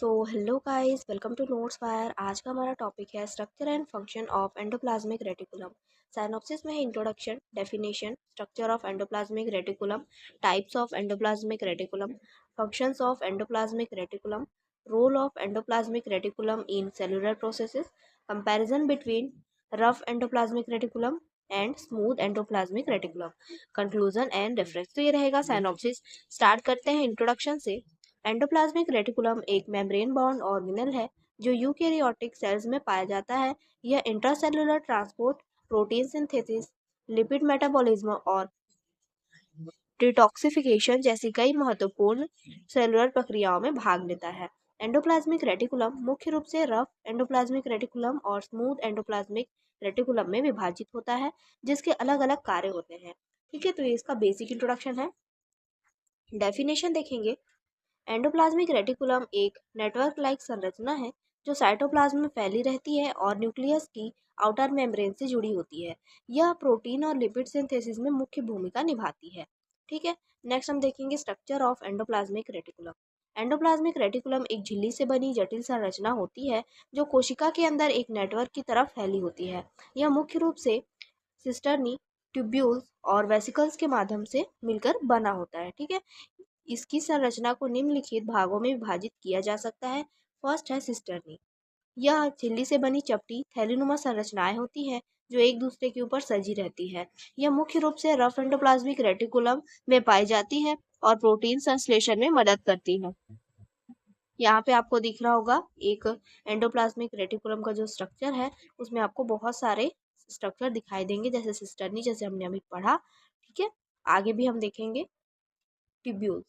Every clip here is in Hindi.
Hello guys, welcome to notes fire. आज का हमारा टॉपिक है structure and function of endoplasmic reticulum. Synopsis में है introduction, definition, structure of endoplasmic reticulum, types of endoplasmic reticulum, functions of endoplasmic reticulum, role of endoplasmic reticulum in cellular processes, comparison between rough endoplasmic reticulum and smooth endoplasmic reticulum, conclusion and reference. तो ये रहेगा साइनॉप्सिस। स्टार्ट करते हैं इंट्रोडक्शन से। एंडोप्लाज्मिक रेटिकुलम एक मेम्ब्रेन बाउंड ऑर्गेनेल है जो यूकेरियोटिक सेल्स में पाया जाता है। यह intracellular transport, protein synthesis, lipid metabolism और डिटॉक्सिफिकेशन जैसी कई महत्वपूर्ण सेलुलर प्रक्रियाओं में भाग लेता है। एंडोप्लाज्मिक रेटिकुलम मुख्य रूप से रफ एंडोप्लाज्मिक रेटिकुलम और स्मूथ एंडोप्लाज्मिक रेटिकुलम में विभाजित होता है, जिसके अलग अलग कार्य होते हैं। ठीक है, तो ये इसका बेसिक इंट्रोडक्शन है। डेफिनेशन देखेंगे। एंडोप्लाज्मिक रेटिकुलम एक नेटवर्क लाइक संरचना है जो साइटोप्लाज्म में फैली रहती है और न्यूक्लियस की आउटर मेम्ब्रेन से जुड़ी होती है। यह प्रोटीन और लिपिड सिंथेसिस में मुख्य भूमिका निभाती है। ठीक है, नेक्स्ट हम देखेंगे structure of endoplasmic reticulum. Endoplasmic reticulum एक झिल्ली से बनी जटिल संरचना होती है जो कोशिका के अंदर एक नेटवर्क की तरफ फैली होती है। यह मुख्य रूप से सिस्टर्नी, ट्यूब्यूल्स और वेसिकल्स के माध्यम से मिलकर बना होता है। ठीक है, इसकी संरचना को निम्नलिखित भागों में विभाजित किया जा सकता है। फर्स्ट है सिस्टर्नी। यह झिल्ली से बनी चपटी थैलीनुमा संरचनाएं होती हैं जो एक दूसरे के ऊपर सजी रहती है। यह मुख्य रूप से रफ एंडोप्लाज्मिक रेटिकुलम में पाई जाती है और प्रोटीन संश्लेषण में मदद करती है। यहाँ पे आपको दिख रहा होगा एक एंडोप्लाज्मिक रेटिकुलम का जो स्ट्रक्चर है, उसमें आपको बहुत सारे स्ट्रक्चर दिखाई देंगे, जैसे सिस्टर्नी, जैसे हमने अभी पढ़ा। ठीक है, आगे भी हम देखेंगे ट्यूब्यूल्स।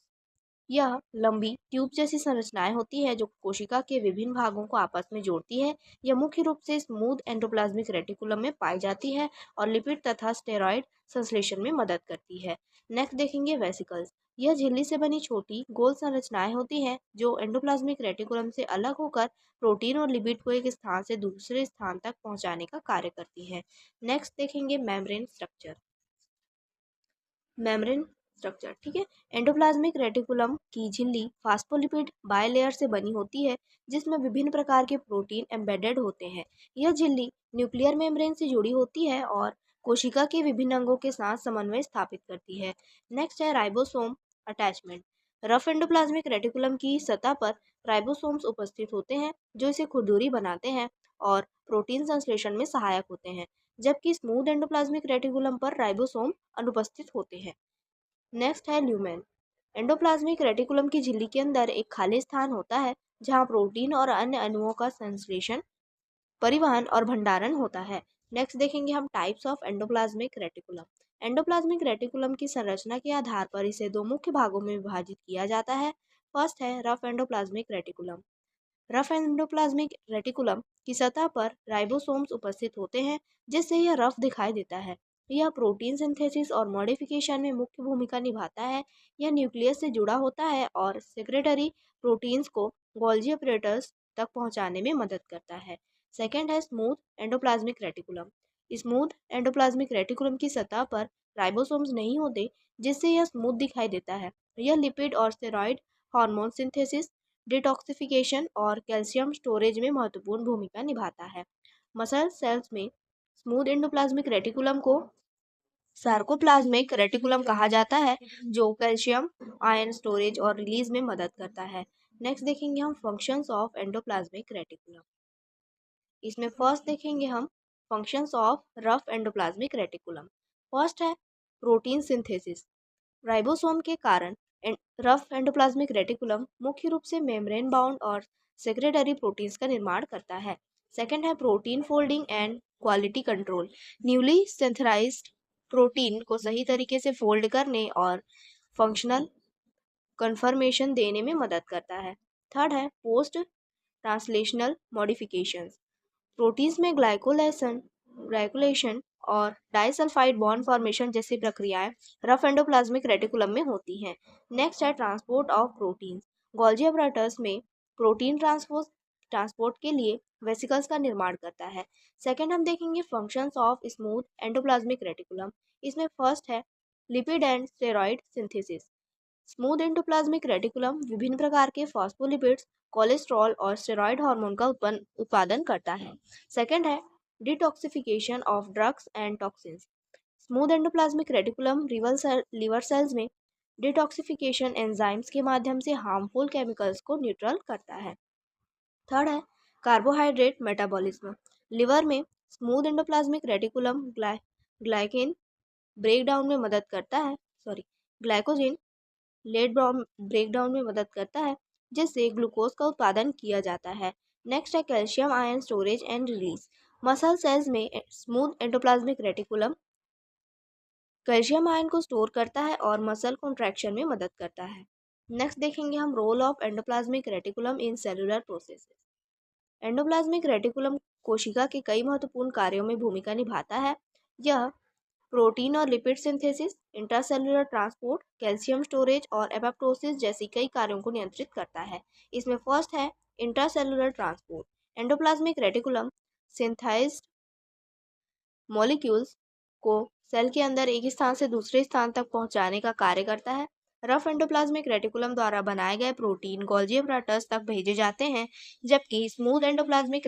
यह लंबी ट्यूब जैसी संरचनाएं होती है जो कोशिका के विभिन्न भागों को आपस में जोड़ती है। यह मुख्य रूप से स्मूथ एंडोप्लाज्मिक रेटिकुलम में पाई जाती है और लिपिड तथा स्टेरॉयड संश्लेषण में मदद करती है। नेक्स्ट देखेंगे वेसिकल्स। यह झिल्ली से बनी छोटी गोल संरचनाएं होती हैं जो एंडोप्लाज्मिक रेटिकुलम से अलग होकर प्रोटीन और लिपिड को एक स्थान से दूसरे स्थान तक पहुंचाने का कार्य करती है। नेक्स्ट देखेंगे मेम्ब्रेन स्ट्रक्चर। मेम्ब्रेन स्ट्रक्चर, ठीक है। एंडोप्लाज्मिक रेटिकुलम की झिल्ली फास्फोलिपिड बायलेयर से बनी होती है जिसमें विभिन्न प्रकार के प्रोटीन एम्बेडेड होते हैं। यह झिल्ली न्यूक्लियर मेम्ब्रेन से जुड़ी होती है और कोशिका के विभिन्न अंगों के साथ समन्वय स्थापित करती है। नेक्स्ट है ribosome attachment. Rough endoplasmic reticulum की सतह पर राइबोसोम्स उपस्थित होते हैं जो इसे खुरदुरी बनाते हैं और प्रोटीन संश्लेषण में सहायक होते हैं, जबकि स्मूथ एंडोप्लाज्मिक रेटिकुलम पर राइबोसोम अनुपस्थित होते हैं। नेक्स्ट है ल्यूमेन। एंडोप्लाज्मिक रेटिकुलम की झिल्ली के अंदर एक खाली स्थान होता है जहां प्रोटीन और अन्य अणुओं का संश्लेषण, परिवहन और भंडारण होता है। नेक्स्ट देखेंगे हम types of endoplasmic reticulum. Endoplasmic reticulum की संरचना के आधार पर इसे दो मुख्य भागों में विभाजित किया जाता है। फर्स्ट है rough endoplasmic reticulum. Rough endoplasmic reticulum की सतह पर राइबोसोम्स उपस्थित होते हैं जिससे यह रफ दिखाई देता है। यह प्रोटीन सिंथेसिस और मॉडिफिकेशन में मुख्य भूमिका निभाता है। यह न्यूक्लियस से जुड़ा होता है और सेक्रेटरी प्रोटीन्स को गोल्जी ऑपरेटर्स तक पहुंचाने में मदद करता है। सेकेंड है smooth endoplasmic reticulum. Smooth endoplasmic reticulum की सतह पर राइबोसोम्स नहीं होते जिससे यह स्मूथ दिखाई देता है। यह लिपिड और स्टेरॉयड हार्मोन सिंथेसिस, डिटॉक्सिफिकेशन और कैल्शियम स्टोरेज में महत्वपूर्ण भूमिका निभाता है। मसल सेल्स में स्मूथ एंडोप्लाज्मिक रेटिकुलम को सार्कोप्लाज्मिक रेटिकुलम कहा जाता है जो कैल्शियम आयन स्टोरेज और रिलीज में मदद करता है। नेक्स्ट देखेंगे हम फंक्शंस ऑफ एंडोप्लाज्मिक रेटिकुलम। इसमें फर्स्ट देखेंगे हम functions of rough endoplasmic reticulum. First है प्रोटीन सिंथेसिस। राइबोसोम के कारण रफ एंडोप्लाज्मिक रेटिकुलम मुख्य रूप से मेम्ब्रेन बाउंड और सेक्रेटरी प्रोटीन्स का निर्माण करता है। सेकेंड है protein folding and quality control. Newly synthesised protein को सही तरीके से फोल्ड करने और फंक्शनल कन्फर्मेशन देने में मदद करता है। थर्ड है पोस्ट ट्रांसलेशनल मॉडिफिकेशंस। प्रोटीन्स में ग्लाइकोलेशन और डाइसल्फाइड बॉन्ड फॉर्मेशन जैसी प्रक्रियाएं रफ एंडोप्लाज्मिक रेटिकुलम में होती हैं। नेक्स्ट है transport of proteins. Golgi apparatus में प्रोटीन ट्रांसपोर्ट के लिए वेसिकल्स का निर्माण करता है। सेकेंड हम देखेंगे functions of smooth endoplasmic reticulum. इसमें फर्स्ट है lipid and steroid synthesis. Smooth endoplasmic reticulum विभिन्न प्रकार के फॉस्फोलिपिड्स, कोलेस्ट्रॉल और स्टेरॉयड हार्मोन का उत्पादन करता है। सेकंड है detoxification of drugs and toxins. Smooth endoplasmic reticulum liver cells में डिटॉक्सिफिकेशन एंजाइम्स के माध्यम से हार्मफुल केमिकल्स को न्यूट्रल करता है। थर्ड है कार्बोहाइड्रेट मेटाबॉलिज्म। लिवर में smooth endoplasmic reticulum glycogen break down में मदद करता है ग्लाइकोजेन लेट ब्रेक डाउन में मदद करता है, जिससे ग्लूकोज का उत्पादन किया जाता है। नेक्स्ट है calcium ion storage and release. Muscle cells में smooth endoplasmic reticulum calcium ion को स्टोर करता है और मसल कॉन्ट्रैक्शन में मदद करता है। नेक्स्ट देखेंगे हम role of endoplasmic reticulum in cellular processes. Endoplasmic reticulum कोशिका के कई महत्वपूर्ण कार्यों में भूमिका निभाता है। यह प्रोटीन और lipid synthesis, intracellular transport, calcium storage और एपोप्टोसिस जैसी कई कार्यों को नियंत्रित करता है। इसमें फर्स्ट है intracellular transport. Endoplasmic reticulum synthesized molecules को सेल के अंदर एक स्थान से दूसरे स्थान तक पहुंचाने का कार्य करता है। रफ एंडोप्लाज्मिक रेटिकुलम द्वारा बनाए गए प्रोटीन गोल्जी अपराटस तक भेजे जाते हैं, जबकि स्मूथ एंडोप्लाज्मिक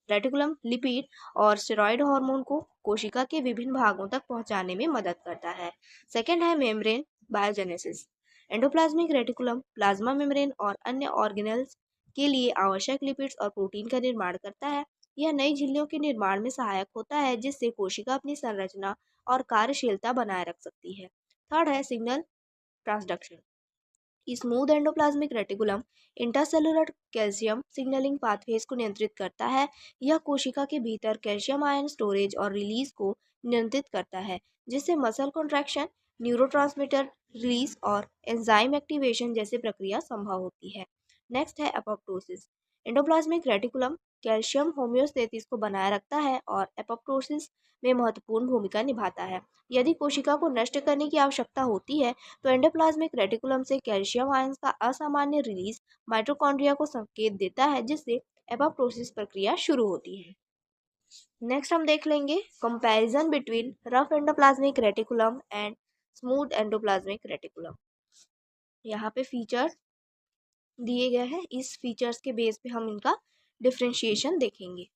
रेटिकुलम लिपिड और स्टेरॉयड हार्मोन को कोशिका के विभिन्न भागों तक पहुंचाने में मदद करता है। सेकेंड है membrane biogenesis. Endoplasmic reticulum plasma membrane और अन्य ऑर्गेनेल्स के लिए आवश्यक लिपिड्स और प्रोटीन का निर्माण करता है। यह नई झिल्लियों के निर्माण में सहायक होता है, जिससे कोशिका अपनी संरचना और कार्यशीलता बनाए रख सकती है। थर्ड है signal transduction. Smooth endoplasmic reticulum intracellular calcium signalling pathways को नियंत्रित करता है। यह कोशिका के भीतर कैल्शियम आयन स्टोरेज और रिलीज को नियंत्रित करता है, जिससे मसल कॉन्ट्रैक्शन, न्यूरोट्रांसमीटर रिलीज और एंजाइम एक्टिवेशन जैसे प्रक्रिया संभव होती है। नेक्स्ट है apoptosis. Endoplasmic reticulum calcium homeostasis को बनाए रखता है और एपोप्टोसिस में महत्वपूर्ण भूमिका निभाता है। यदि कोशिका को नष्ट करने की आवश्यकता होती है, तो एंडोप्लाज्मिक रेटिकुलम से कैल्शियम आयंस का असामान्य रिलीज माइटोकॉन्ड्रिया को संकेत देता है, जिससे एपोप्टोसिस प्रक्रिया शुरू होती है। नेक्स्ट हम देख लेंगे comparison between rough endoplasmic reticulum and smooth endoplasmic reticulum. यहाँ पे फीचर्स दिए गए हैं, इस फीचर्स के बेस पे हम इनका डिफरेंशिएशन देखेंगे।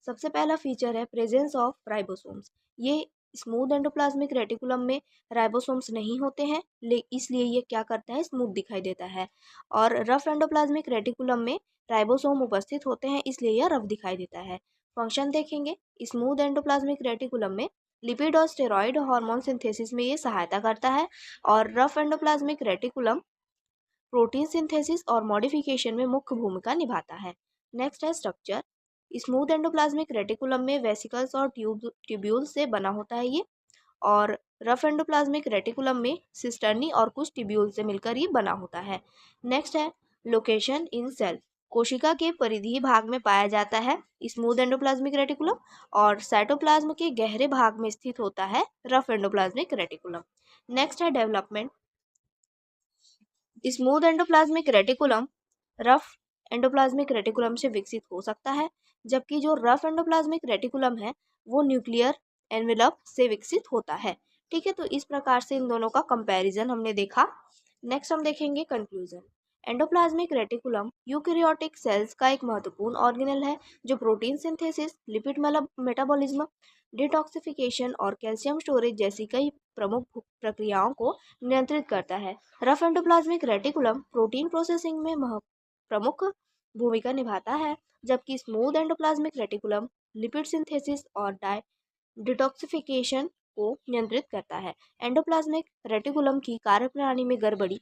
सबसे पहला फीचर है प्रेजेंस ऑफ राइबोसोम्स। ये स्मूथ एंडोप्लाज्मिक रेटिकुलम में राइबोसोम्स नहीं होते हैं, इसलिए ये क्या करता है, स्मूथ दिखाई देता है। और रफ एंडोप्लाज्मिक रेटिकुलम में राइबोसोम उपस्थित होते हैं, इसलिए यह रफ दिखाई देता है। फंक्शन देखेंगे, स्मूथ एंडोप्लाज्मिक रेटिकुलम में लिपिड और स्टेरॉयड हार्मोन सिंथेसिस में ये सहायता करता है, और rough endoplasmic reticulum protein synthesis और मॉडिफिकेशन में मुख्य भूमिका निभाता है। नेक्स्ट है स्ट्रक्चर। स्मूथ एंडोप्लाज्मिक रेटिकुलम में वेसिकल्स और ट्यूब्यूल से बना होता है ये, और रफ एंडोप्लाज्मिक रेटिकुलम में सिस्टर्नी और कुछ ट्यूब्यूल से मिलकर ये बना होता है। नेक्स्ट है लोकेशन इन सेल। कोशिका के परिधीय भाग में पाया जाता है स्मूथ एंडोप्लाज्मिक रेटिकुलम, और साइटोप्लाज्म के गहरे भाग में स्थित होता है रफ एंडोप्लाज्मिक रेटिकुलम। नेक्स्ट है development. Smooth endoplasmic reticulum rough endoplasmic reticulum से विकसित हो सकता है, जबकि जो रफ एंडोप्लाज्मिक रेटिकुलम है वो न्यूक्लियर एनवेलप से विकसित होता है। ठीक है, तो इस प्रकार से इन दोनों का कंपैरिजन हमने देखा। नेक्स्ट हम देखेंगे conclusion. Endoplasmic reticulum eukaryotic cells का एक महत्वपूर्ण ऑर्गेनेल है, जो protein synthesis, lipid metabolism, detoxification और कैल्शियम स्टोरेज जैसी कई प्रमुख प्रक्रियाओं को नियंत्रित करता है। Rough endoplasmic reticulum protein processing में प्रमुख भूमिका निभाता है, जबकि smooth endoplasmic reticulum lipid synthesis और डिटॉक्सिफिकेशन को नियंत्रित करता है। एंडोप्लाज्मिक रेटिकुलम की कार्यप्रणाली में गड़बड़ी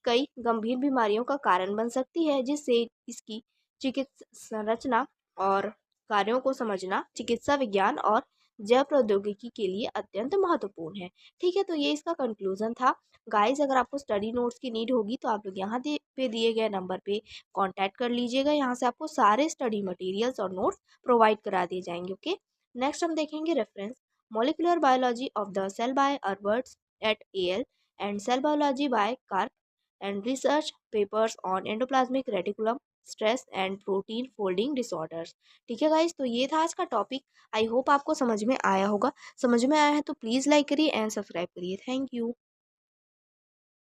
कई गंभीर बीमारियों का कारण बन सकती है, जिससे इसकी चिकित्सा संरचना और कार्यों को समझना चिकित्सा विज्ञान और जैव प्रौद्योगिकी के लिए अत्यंत महत्वपूर्ण है। ठीक है, तो ये इसका कंक्लूजन था। गाइस, अगर आपको स्टडी नोट्स की नीड होगी तो आप लोग यहाँ पे दिए गए नंबर पे कांटेक्ट कर लीजिएगा। यहाँ से आपको सारे स्टडी मटेरियल्स और नोट्स प्रोवाइड करा दिए जाएंगे। ओके, नेक्स्ट हम देखेंगे reference. Molecular biology of the cell by Alberts et al and cell biology by Karp and research papers on endoplasmic reticulum stress and protein folding disorders। ठीक है गाइस, तो ये था आज का टॉपिक। आई होप आपको समझ में आया होगा। समझ में आया है तो प्लीज़ लाइक करिए एंड सब्सक्राइब करिए। Thank you.